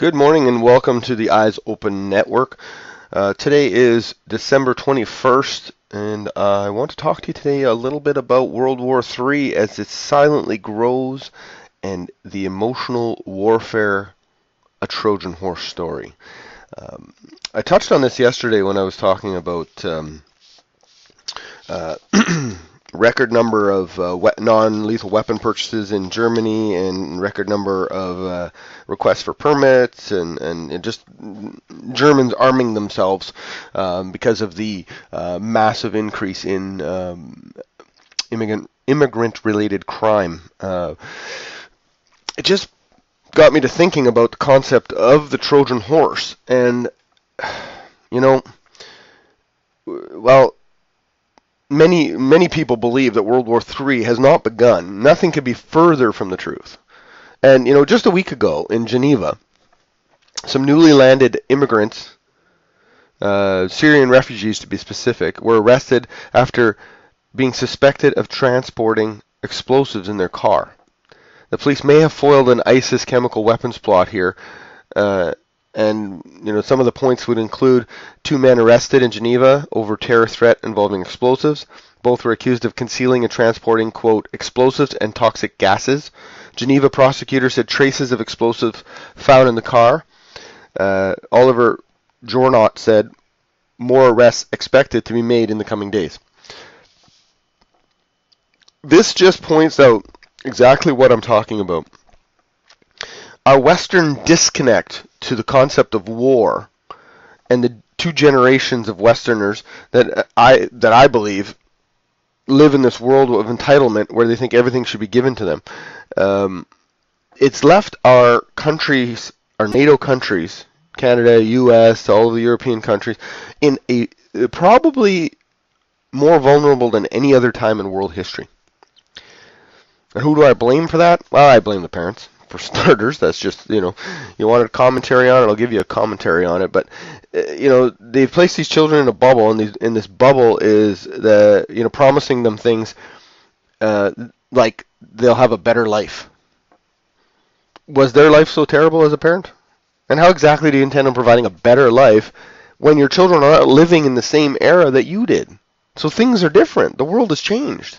Good morning and welcome to the Eyes Open Network. Today is December 21st, and I want to talk to you today a little bit about World War III as it silently grows and the emotional warfare, a Trojan horse story. I touched on this yesterday when I was talking about record number of non-lethal weapon purchases in Germany and record number of requests for permits and just Germans arming themselves because of the massive increase in immigrant-related crime. It just got me to thinking about the concept of the Trojan horse. And, many people believe that World War III has not begun. Nothing could be further from the truth. And, just a week ago in Geneva, some newly landed immigrants, Syrian refugees to be specific, were arrested after being suspected of transporting explosives in their car. The police may have foiled an ISIS chemical weapons plot here, and some of the points would include 2 men arrested in Geneva over terror threat involving explosives. Both were accused of concealing and transporting, quote, explosives and toxic gases. Geneva prosecutor said traces of explosives found in the car. Olivier Jornot said more arrests expected to be made in the coming days. This just points out exactly what I'm talking about. Our Western disconnect to the concept of war and the 2 generations of Westerners that I believe live in this world of entitlement where they think everything should be given to them. It's left our countries, our NATO countries, Canada, US, all of the European countries, in a probably more vulnerable than any other time in world history. And who do I blame for that? Well, I blame the parents. For starters, that's just, you wanted a commentary on it, I'll give you a commentary on it. But, they've placed these children in a bubble, and this bubble is promising them things like they'll have a better life. Was their life so terrible as a parent? And how exactly do you intend on providing a better life when your children are not living in the same era that you did? So things are different. The world has changed.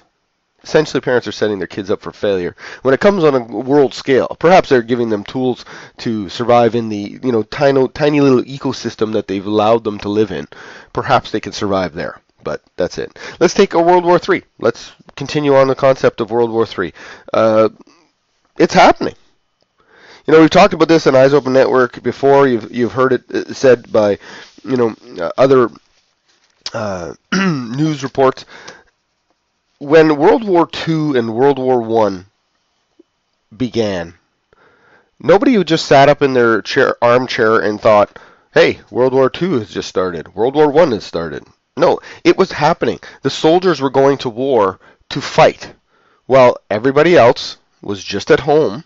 Essentially, parents are setting their kids up for failure. When it comes on a world scale, perhaps they're giving them tools to survive in the tiny little ecosystem that they've allowed them to live in. Perhaps they can survive there, but that's it. Let's take a World War III. Let's continue on the concept of World War III. It's happening. We've talked about this on Eyes Open Network before. You've heard it said by other news reports. When World War II and World War I began, nobody who just sat up in their armchair and thought, hey, World War II has just started. World War I has started. No, it was happening. The soldiers were going to war to fight, while everybody else was just at home,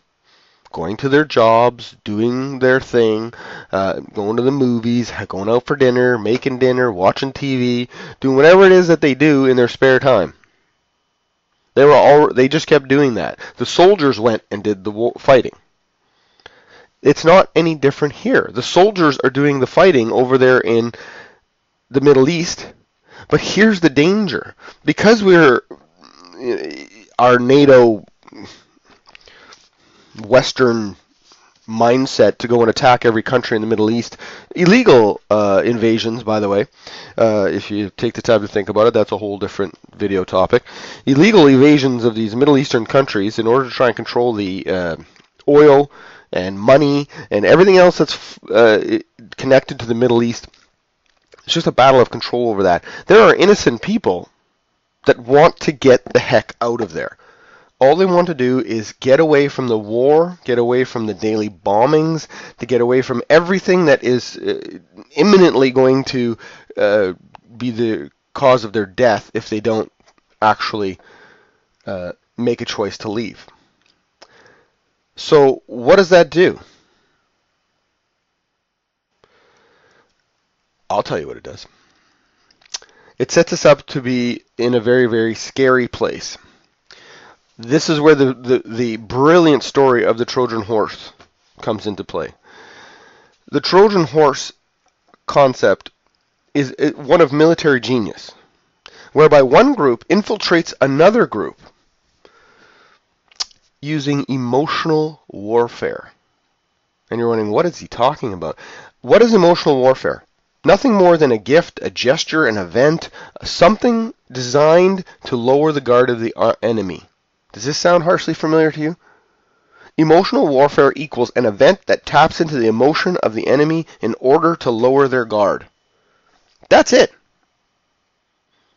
going to their jobs, doing their thing, going to the movies, going out for dinner, making dinner, watching TV, doing whatever it is that they do in their spare time. They just kept doing that. The soldiers went and did the fighting. It's not any different here. The soldiers are doing the fighting over there in the Middle East. But here's the danger. Because our NATO Western mindset to go and attack every country in the Middle East. Illegal invasions, by the way. If you take the time to think about it, that's a whole different video topic. Illegal invasions of these Middle Eastern countries in order to try and control the oil and money and everything else that's connected to the Middle East. It's just a battle of control over that. There are innocent people that want to get the heck out of there. All they want to do is get away from the war, get away from the daily bombings, to get away from everything that is imminently going to be the cause of their death if they don't actually make a choice to leave. So what does that do? I'll tell you what it does. It sets us up to be in a very, very scary place. This is where the brilliant story of the Trojan horse comes into play. The Trojan horse concept is one of military genius, whereby one group infiltrates another group using emotional warfare. And you're wondering, what is he talking about? What is emotional warfare? Nothing more than a gift, a gesture, an event, something designed to lower the guard of the enemy. Does this sound harshly familiar to you? Emotional warfare equals an event that taps into the emotion of the enemy in order to lower their guard. That's it.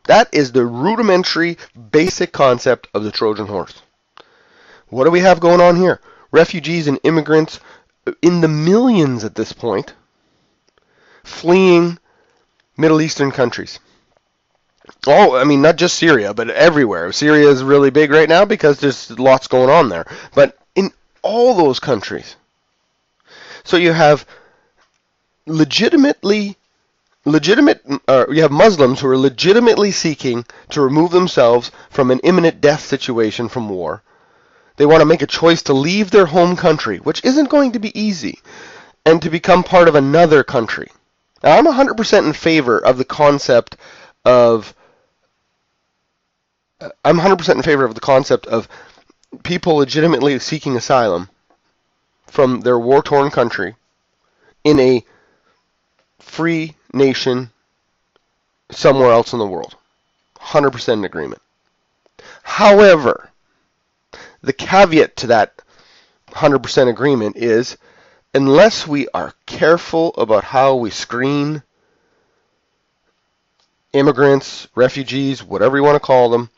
That is the rudimentary, basic concept of the Trojan horse. What do we have going on here? Refugees and immigrants in the millions at this point, fleeing Middle Eastern countries. Oh, I mean, not just Syria, but everywhere. Syria is really big right now because there's lots going on there. But in all those countries. So you have you have Muslims who are legitimately seeking to remove themselves from an imminent death situation from war. They want to make a choice to leave their home country, which isn't going to be easy, and to become part of another country. Now, I'm 100% in favor of the concept of people legitimately seeking asylum from their war-torn country in a free nation somewhere else in the world. 100% in agreement. However, the caveat to that 100% agreement is, unless we are careful about how we screen immigrants, refugees, whatever you want to call them,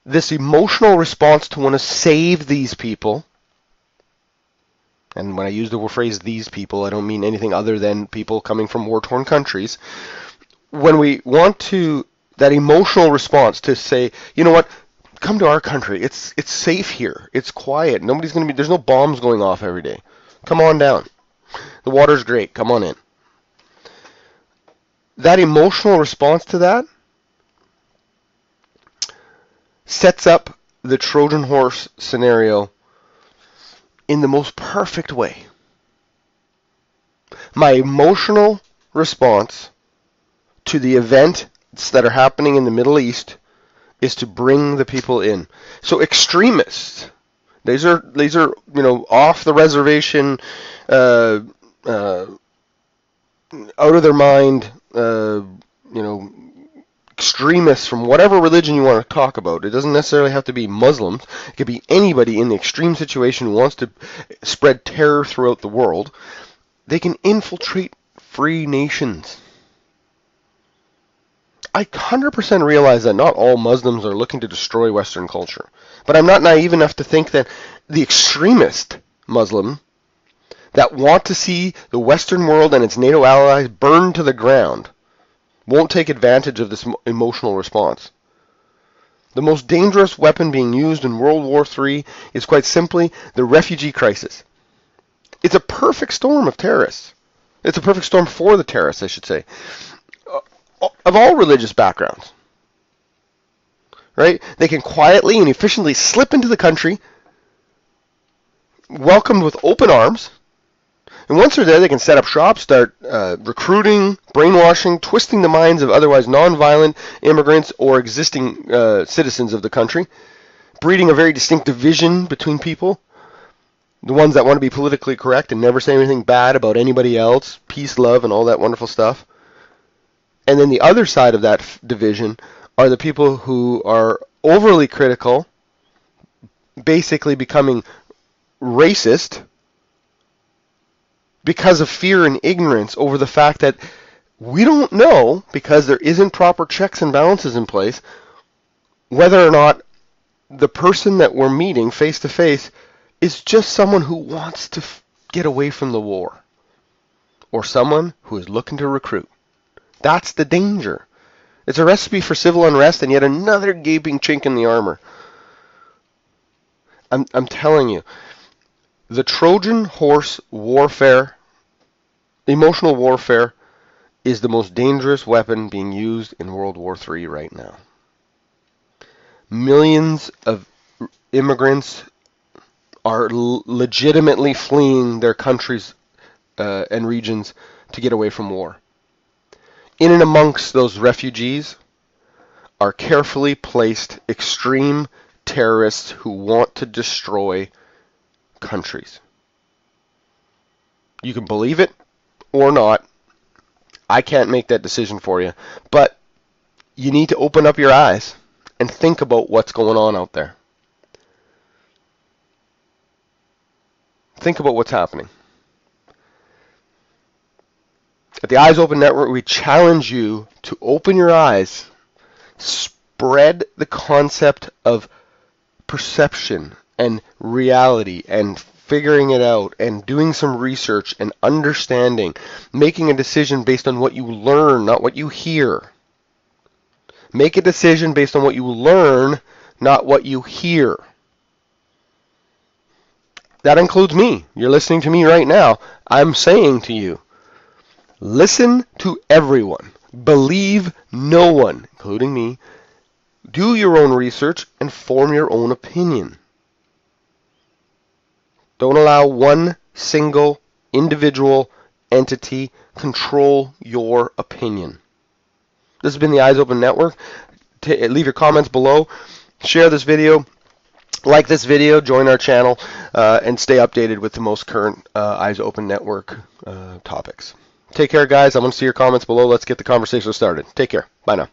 this emotional response to want to save these people, and when I use the phrase these people, I don't mean anything other than people coming from war-torn countries, when we want to, that emotional response to say, you know what, come to our country. It's safe here. It's quiet. There's no bombs going off every day. Come on down. The water's great. Come on in. That emotional response to that sets up the Trojan horse scenario in the most perfect way. My emotional response to the events that are happening in the Middle East is to bring the people in. So extremists, these are off the reservation, out of their mind, extremists from whatever religion you want to talk about. It doesn't necessarily have to be Muslims. It could be anybody in the extreme situation who wants to spread terror throughout the world. They can infiltrate free nations. I 100% realize that not all Muslims are looking to destroy Western culture. But I'm not naive enough to think that the extremist Muslim that want to see the Western world and its NATO allies burned to the ground won't take advantage of this emotional response. The most dangerous weapon being used in World War III is quite simply the refugee crisis. It's a perfect storm of terrorists. It's a perfect storm for the terrorists, I should say, of all religious backgrounds. Right? They can quietly and efficiently slip into the country, welcomed with open arms, and once they're there, they can set up shop, start recruiting, brainwashing, twisting the minds of otherwise non-violent immigrants or existing citizens of the country, breeding a very distinct division between people. The ones that want to be politically correct and never say anything bad about anybody else, peace, love, and all that wonderful stuff. And then the other side of that division are the people who are overly critical, basically becoming racist, because of fear and ignorance over the fact that we don't know, because there isn't proper checks and balances in place, whether or not the person that we're meeting face to face is just someone who wants to get away from the war, or someone who is looking to recruit. That's the danger. It's a recipe for civil unrest and yet another gaping chink in the armor. I'm telling you, the Trojan horse warfare, emotional warfare, is the most dangerous weapon being used in World War III right now. Millions of immigrants are legitimately fleeing their countries and regions to get away from war. In and amongst those refugees are carefully placed extreme terrorists who want to destroy countries. You can believe it or not. I can't make that decision for you. But you need to open up your eyes and think about what's going on out there. Think about what's happening. At the Eyes Open Network, we challenge you to open your eyes, spread the concept of perception and reality and figuring it out and doing some research and understanding, making a decision based on what you learn, not what you hear. Make a decision based on what you learn, not what you hear. That includes me. You're listening to me right now. I'm saying to you, listen to everyone. Believe no one, including me. Do your own research and form your own opinion. Don't allow one single individual entity control your opinion. This has been the Eyes Open Network. Leave your comments below. Share this video. Like this video. Join our channel. And stay updated with the most current Eyes Open Network topics. Take care, guys. I want to see your comments below. Let's get the conversation started. Take care. Bye now.